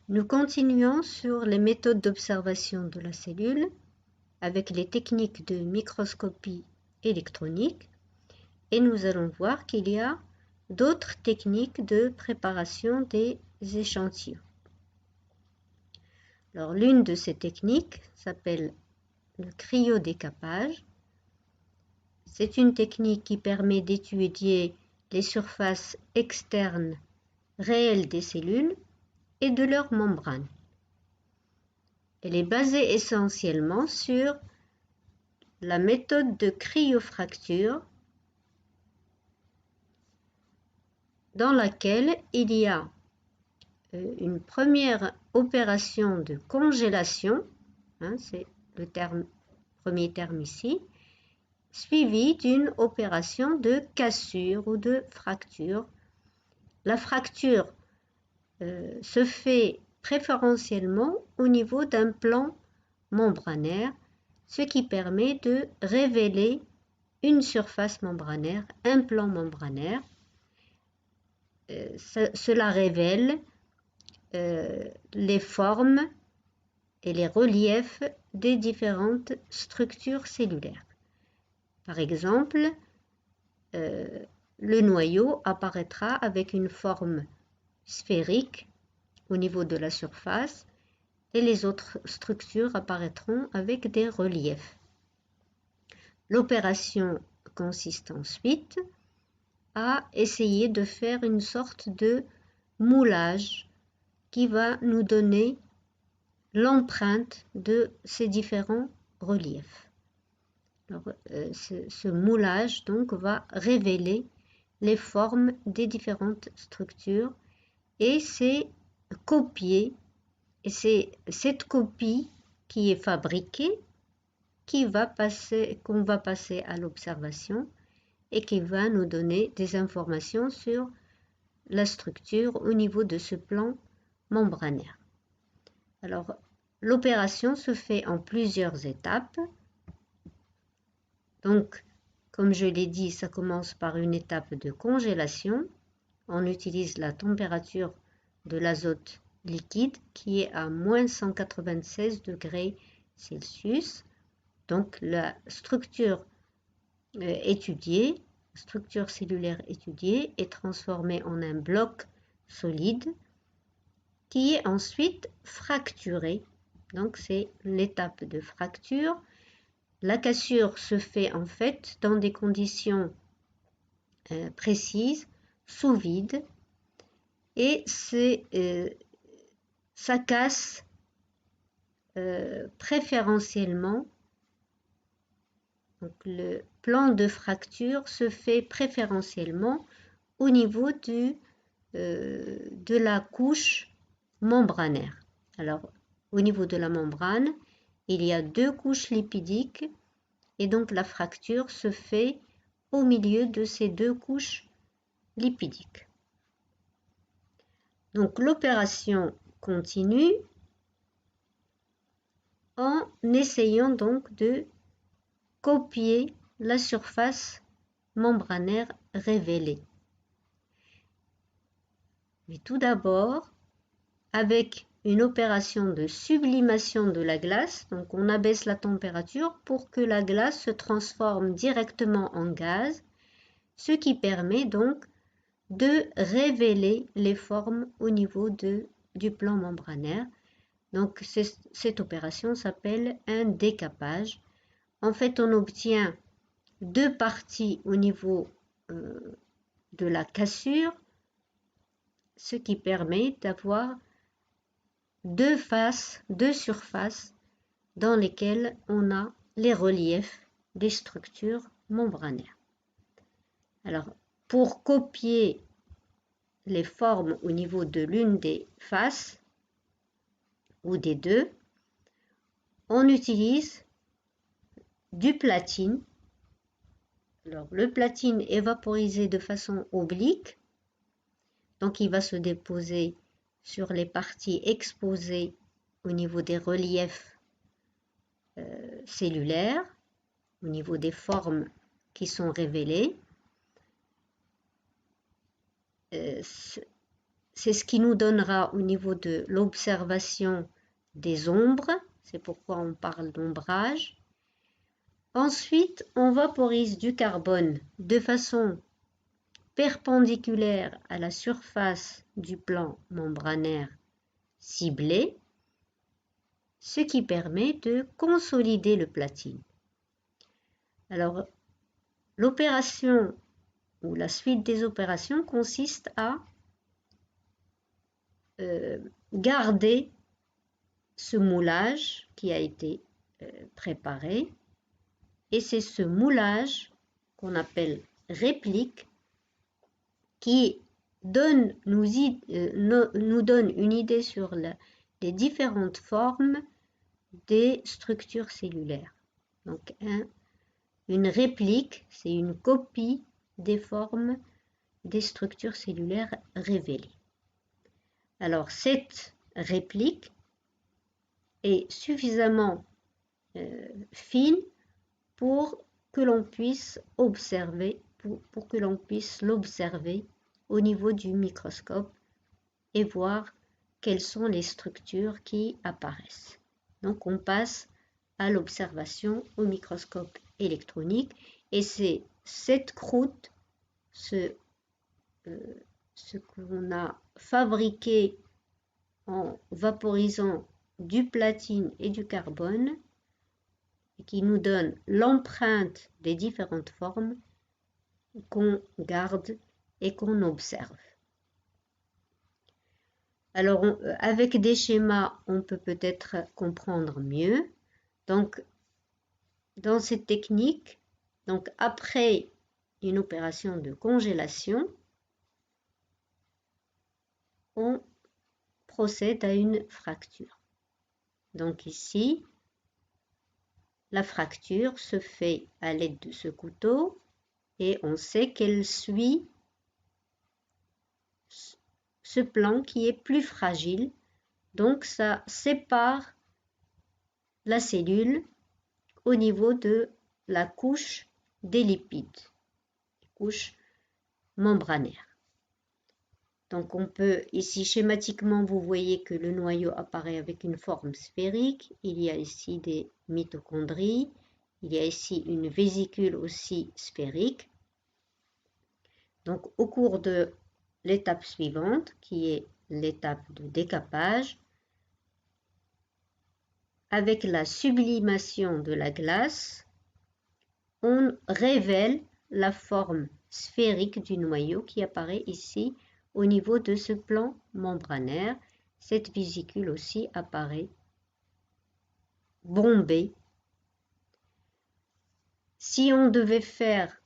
Nous continuons sur les méthodes d'observation de la cellule avec les techniques de microscopie électronique et nous allons voir qu'il y a d'autres techniques de préparation des échantillons. Alors, l'une de ces techniques s'appelle le cryodécapage. C'est une technique qui permet d'étudier les surfaces externes réelles des cellules et de leurs membranes. Elle est basée essentiellement sur la méthode de cryofracture dans laquelle il y a une première opération de congélation, c'est le premier terme ici, suivie d'une opération de cassure ou de fracture. La fracture se fait préférentiellement au niveau d'un plan membranaire, ce qui permet de révéler une surface membranaire, un plan membranaire. Cela révèle les formes et les reliefs des différentes structures cellulaires. Par exemple, le noyau apparaîtra avec une forme sphérique au niveau de la surface et les autres structures apparaîtront avec des reliefs. L'opération consiste ensuite à essayer de faire une sorte de moulage qui va nous donner l'empreinte de ces différents reliefs. Alors, ce moulage donc va révéler les formes des différentes structures et c'est copié, et c'est cette copie qui est fabriquée qu'on va passer à l'observation et qui va nous donner des informations sur la structure au niveau de ce plan membranaire. Alors, l'opération se fait en plusieurs étapes. Donc, comme je l'ai dit, ça commence par une étape de congélation. On utilise la température de l'azote liquide qui est à moins 196 degrés Celsius. Donc, la structure structure cellulaire étudiée est transformée en un bloc solide qui est ensuite fracturé. Donc, c'est l'étape de fracture. La cassure se fait en fait dans des conditions précises, sous vide, et ça casse préférentiellement. Donc, le plan de fracture se fait préférentiellement au niveau de la couche membranaire. Alors, au niveau de la membrane, il y a deux couches lipidiques et donc la fracture se fait au milieu de ces deux couches lipidiques. Donc, l'opération continue en essayant donc de copier la surface membranaire révélée. Mais tout d'abord, avec une opération de sublimation de la glace, donc on abaisse la température pour que la glace se transforme directement en gaz, ce qui permet donc de révéler les formes au niveau du plan membranaire. Donc cette opération s'appelle un décapage. En fait, on obtient deux parties au niveau de la cassure, ce qui permet d'avoir deux faces, deux surfaces dans lesquelles on a les reliefs des structures membranaires. Alors, pour copier les formes au niveau de l'une des faces ou des deux, on utilise du platine. Alors, le platine est vaporisé de façon oblique, donc il va se déposer sur les parties exposées au niveau des reliefs cellulaires, au niveau des formes qui sont révélées. c'est ce qui nous donnera au niveau de l'observation des ombres, c'est pourquoi on parle d'ombrage. Ensuite, on vaporise du carbone de façon perpendiculaire à la surface du plan membranaire ciblé, ce qui permet de consolider le platine. Alors, l'opération ou la suite des opérations consiste à garder ce moulage qui a été préparé, et c'est ce moulage qu'on appelle réplique qui nous donne une idée sur les différentes formes des structures cellulaires. Donc une réplique, c'est une copie des formes des structures cellulaires révélées. Alors cette réplique est suffisamment fine pour que l'on puisse observer, pour que l'on puisse l'observer au niveau du microscope et voir quelles sont les structures qui apparaissent. Donc on passe à l'observation au microscope électronique, et c'est cette croûte, ce que l'on a fabriqué en vaporisant du platine et du carbone, et qui nous donne l'empreinte des différentes formes qu'on garde et qu'on observe. Alors, avec des schémas, on peut peut-être comprendre mieux. Donc, dans cette technique, donc après une opération de congélation, on procède à une fracture. Donc ici, la fracture se fait à l'aide de ce couteau, et on sait qu'elle suit ce plan qui est plus fragile. Donc ça sépare la cellule au niveau de la couche des lipides, couche membranaire. Donc on peut, ici schématiquement, vous voyez que le noyau apparaît avec une forme sphérique. Il y a ici des mitochondries. Il y a ici une vésicule aussi sphérique. Donc au cours de l'étape suivante, qui est l'étape de décapage, avec la sublimation de la glace, on révèle la forme sphérique du noyau qui apparaît ici au niveau de ce plan membranaire. Cette vésicule aussi apparaît bombée. Si on devait faire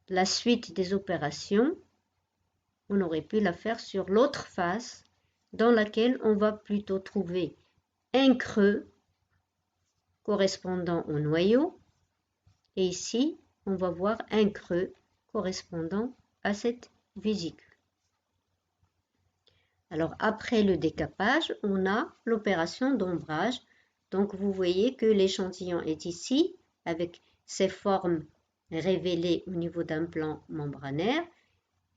la suite des opérations, on aurait pu la faire sur l'autre face, dans laquelle on va plutôt trouver un creux correspondant au noyau, et ici on va voir un creux correspondant à cette vésicule. Alors après le décapage, on a l'opération d'ombrage. Donc vous voyez que l'échantillon est ici avec ses formes révélées au niveau d'un plan membranaire.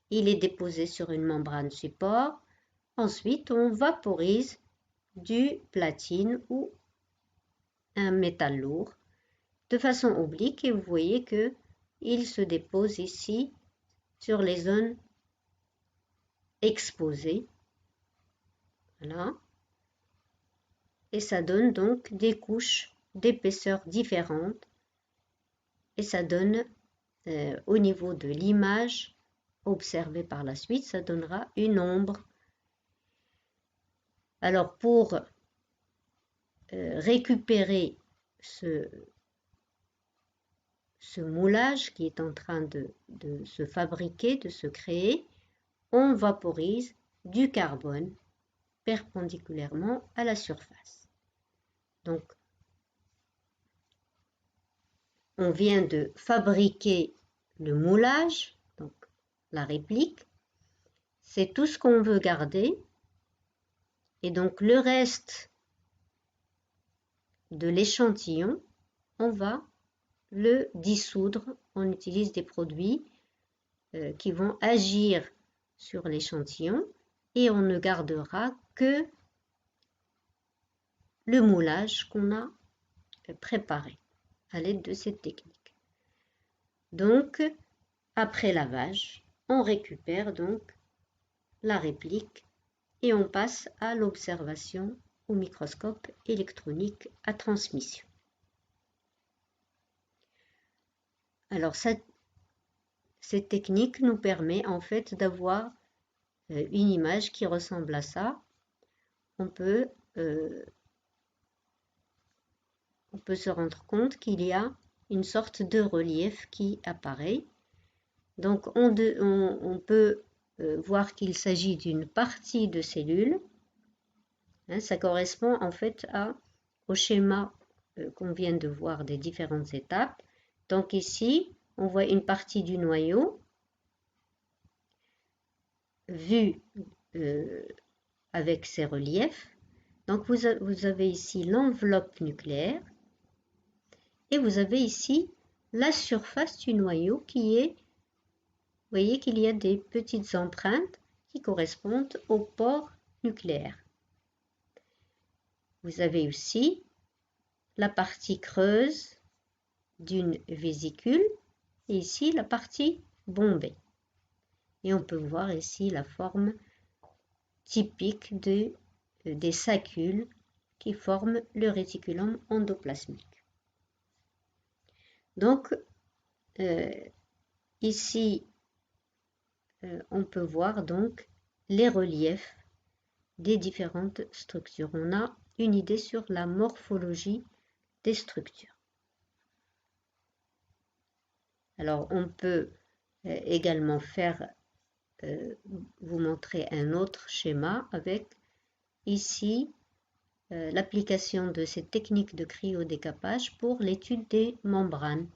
Il est déposé sur une membrane support. Ensuite, on vaporise du platine ou un métal lourd de façon oblique, et vous voyez que il se dépose ici sur les zones exposées. Voilà. Et ça donne donc des couches d'épaisseur différentes, et ça donne au niveau de l'image observée par la suite, ça donnera une ombre. Alors pour récupérer ce moulage qui est en train de se fabriquer, de se créer, on vaporise du carbone perpendiculairement à la surface. Donc, on vient de fabriquer le moulage, donc la réplique. C'est tout ce qu'on veut garder. Et donc, le reste de l'échantillon, on va le dissoudre. On utilise des produits qui vont agir sur l'échantillon et on ne gardera que le moulage qu'on a préparé à l'aide de cette technique. Donc, après lavage, on récupère donc la réplique et on passe à l'observation au microscope électronique à transmission. Alors, cette technique nous permet en fait d'avoir une image qui ressemble à ça. On peut se rendre compte qu'il y a une sorte de relief qui apparaît. Donc, on peut voir qu'il s'agit d'une partie de cellule. Ça correspond en fait au schéma qu'on vient de voir des différentes étapes. Donc ici, on voit une partie du noyau vue avec ses reliefs. Donc vous avez ici l'enveloppe nucléaire et vous avez ici la surface du noyau qui est, vous voyez qu'il y a des petites empreintes qui correspondent aux pores nucléaires. Vous avez aussi la partie creuse d'une vésicule et ici la partie bombée. Et on peut voir ici la forme typique des saccules qui forment le réticulum endoplasmique. Donc, ici, on peut voir donc les reliefs des différentes structures. On a une idée sur la morphologie des structures. Alors, on peut également vous montrer un autre schéma avec ici l'application de cette technique de cryodécapage pour l'étude des membranes.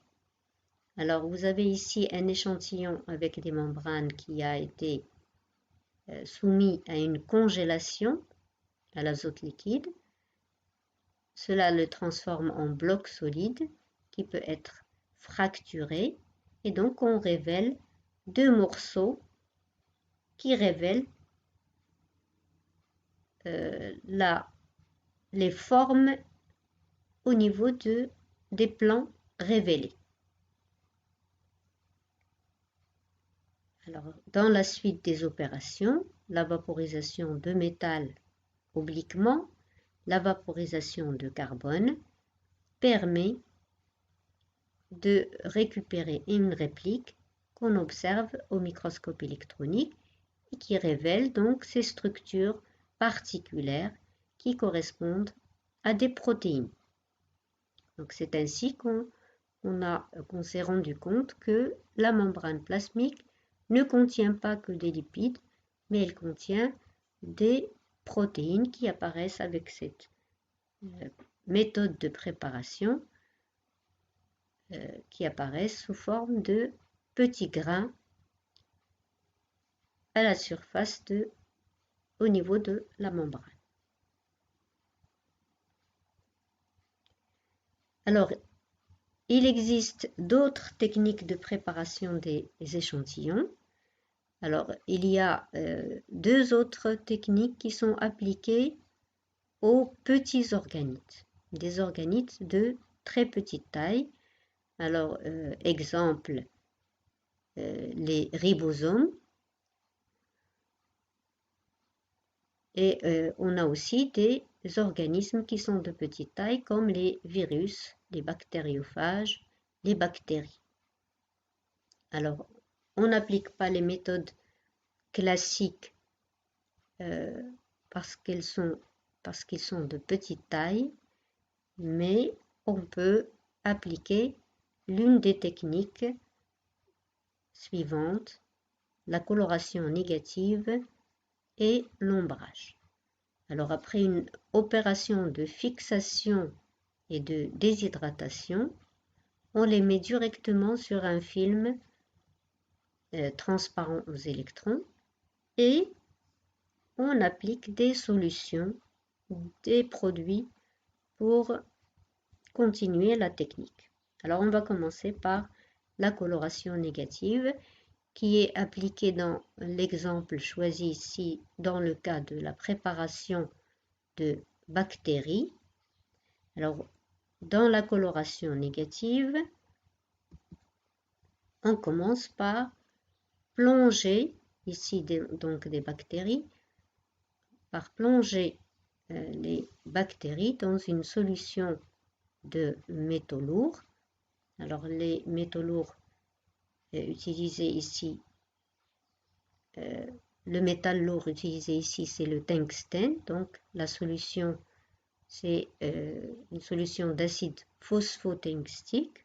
Alors, vous avez ici un échantillon avec des membranes qui a été soumis à une congélation à l'azote liquide. Cela le transforme en bloc solide qui peut être fracturé et donc on révèle deux morceaux qui révèlent les formes au niveau des plans révélés. Alors, dans la suite des opérations, la vaporisation de métal obliquement, la vaporisation de carbone permet de récupérer une réplique qu'on observe au microscope électronique et qui révèle donc ces structures particulières qui correspondent à des protéines. Donc c'est ainsi qu'on s'est rendu compte que la membrane plasmique ne contient pas que des lipides, mais elle contient des protéines qui apparaissent avec cette méthode de préparation qui apparaissent sous forme de petits grains à la surface au niveau de la membrane. Alors, il existe d'autres techniques de préparation des échantillons. Alors, il y a deux autres techniques qui sont appliquées aux petits organites, des organites de très petite taille. Alors, exemple, les ribosomes. Et on a aussi des organismes qui sont de petite taille comme les virus, les bactériophages, les bactéries. Alors, on n'applique pas les méthodes classiques parce qu'ils sont de petite taille, mais on peut appliquer l'une des techniques suivantes, la coloration négative et l'ombrage. Alors après une opération de fixation et de déshydratation, on les met directement sur un film transparent aux électrons et on applique des solutions, des produits pour continuer la technique. Alors on va commencer par la coloration négative qui est appliquée dans l'exemple choisi ici dans le cas de la préparation de bactéries. Alors, dans la coloration négative, on commence par plonger, ici donc des bactéries, par plonger les bactéries dans une solution de métaux lourds. Alors les métaux lourds utilisés ici, le métal lourd utilisé ici c'est le tungstène, donc la solution c'est une solution d'acide phosphotungstique.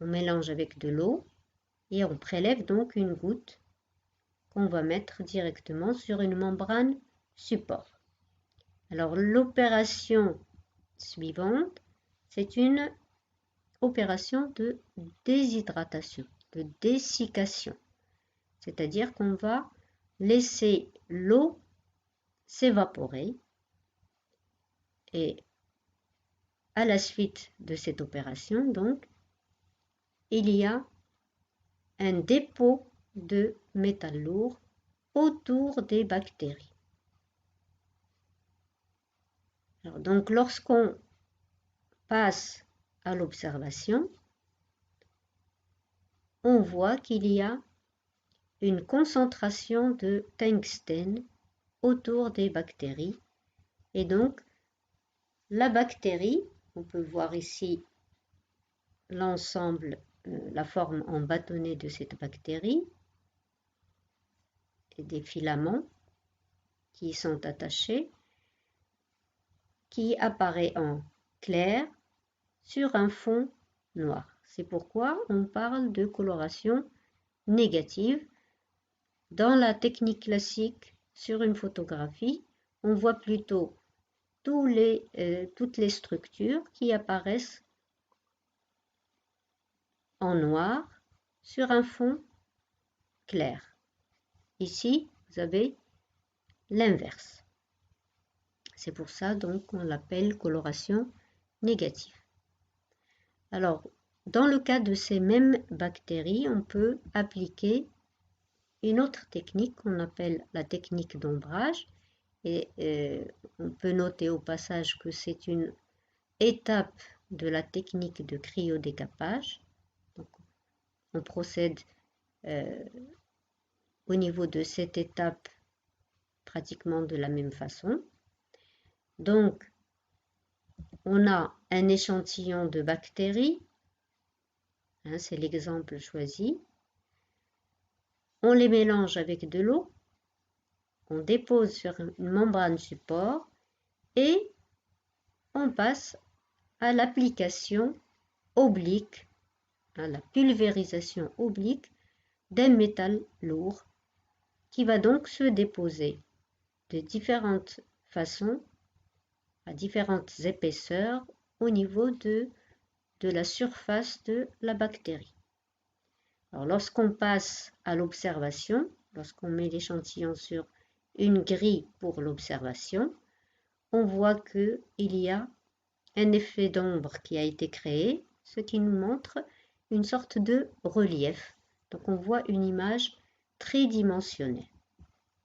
On mélange avec de l'eau et on prélève donc une goutte qu'on va mettre directement sur une membrane support. Alors l'opération suivante, c'est une opération de déshydratation, de dessiccation. C'est-à-dire qu'on va laisser l'eau s'évaporer et à la suite de cette opération, donc, il y a un dépôt de métal lourd autour des bactéries. Alors, donc, lorsqu'on passe à l'observation, on voit qu'il y a une concentration de tungstène autour des bactéries. Et donc, la bactérie, on peut voir ici l'ensemble, la forme en bâtonnet de cette bactérie, et des filaments qui y sont attachés, qui apparaît en clair sur un fond noir. C'est pourquoi on parle de coloration négative. Dans la technique classique, sur une photographie, on voit plutôt toutes les structures qui apparaissent en noir sur un fond clair. Ici, vous avez l'inverse. C'est pour ça donc qu'on l'appelle coloration négative. Alors, dans le cas de ces mêmes bactéries, on peut appliquer une autre technique qu'on appelle la technique d'ombrage. Et on peut noter au passage que c'est une étape de la technique de cryodécapage. Donc, on procède au niveau de cette étape pratiquement de la même façon. Donc, on a un échantillon de bactéries, hein, c'est l'exemple choisi. On les mélange avec de l'eau, on dépose sur une membrane support et on passe à l'application oblique, à la pulvérisation oblique d'un métal lourd qui va donc se déposer de différentes façons, à différentes épaisseurs au niveau de la surface de la bactérie. Alors lorsqu'on passe à l'observation, lorsqu'on met l'échantillon sur une grille pour l'observation, on voit qu'il y a un effet d'ombre qui a été créé, ce qui nous montre une sorte de relief. Donc on voit une image tridimensionnelle.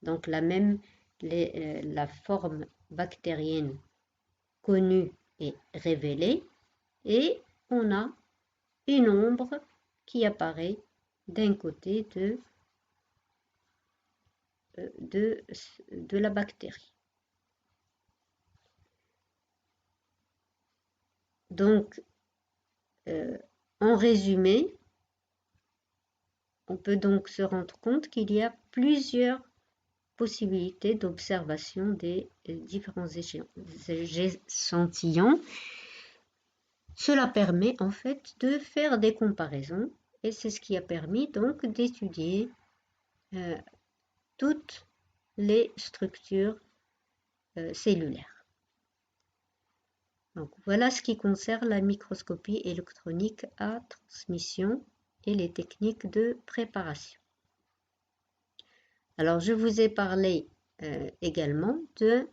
Donc la forme bactérienne connue est révélée et on a une ombre qui apparaît d'un côté de la bactérie. Donc, en résumé, on peut donc se rendre compte qu'il y a plusieurs possibilités d'observation des différents échantillons. Cela permet en fait de faire des comparaisons et c'est ce qui a permis donc d'étudier toutes les structures cellulaires. Donc voilà ce qui concerne la microscopie électronique à transmission et les techniques de préparation. Alors je vous ai parlé également d'un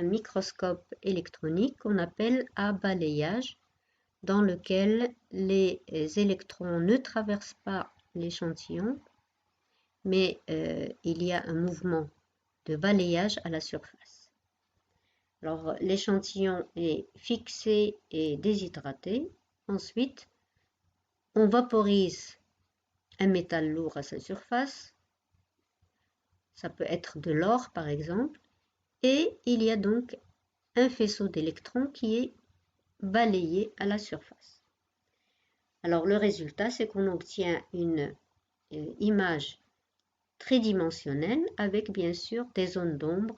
microscope électronique qu'on appelle à balayage. dans lequel les électrons ne traversent pas l'échantillon, mais il y a un mouvement de balayage à la surface. Alors l'échantillon est fixé et déshydraté. Ensuite, on vaporise un métal lourd à sa surface. Ça peut être de l'or par exemple. Et il y a donc un faisceau d'électrons qui est balayé à la surface. Alors le résultat, c'est qu'on obtient une image tridimensionnelle avec bien sûr des zones d'ombre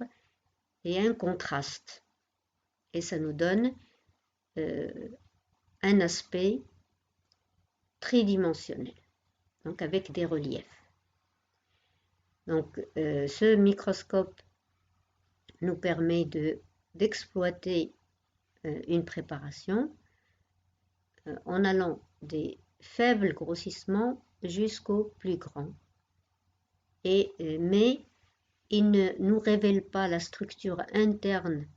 et un contraste. Et ça nous donne un aspect tridimensionnel, donc avec des reliefs. Donc ce microscope nous permet d'exploiter une préparation en allant des faibles grossissements jusqu'au plus grand. Mais il ne nous révèle pas la structure interne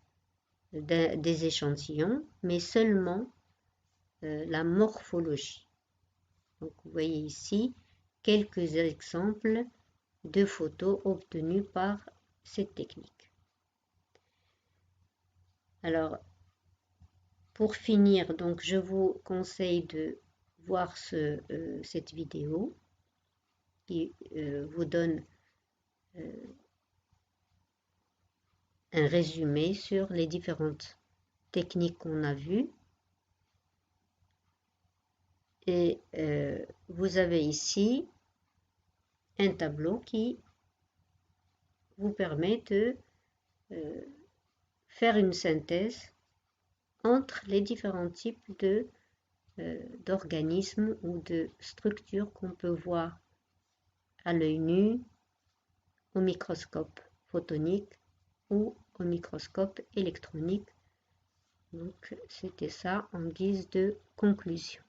des échantillons, mais seulement la morphologie. Donc, vous voyez ici quelques exemples de photos obtenues par cette technique. Alors, pour finir, donc, je vous conseille de voir cette vidéo qui vous donne un résumé sur les différentes techniques qu'on a vues. Et vous avez ici un tableau qui vous permet de faire une synthèse entre les différents types d'organismes ou de structures qu'on peut voir à l'œil nu, au microscope photonique ou au microscope électronique. Donc c'était ça en guise de conclusion.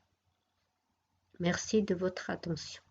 Merci de votre attention.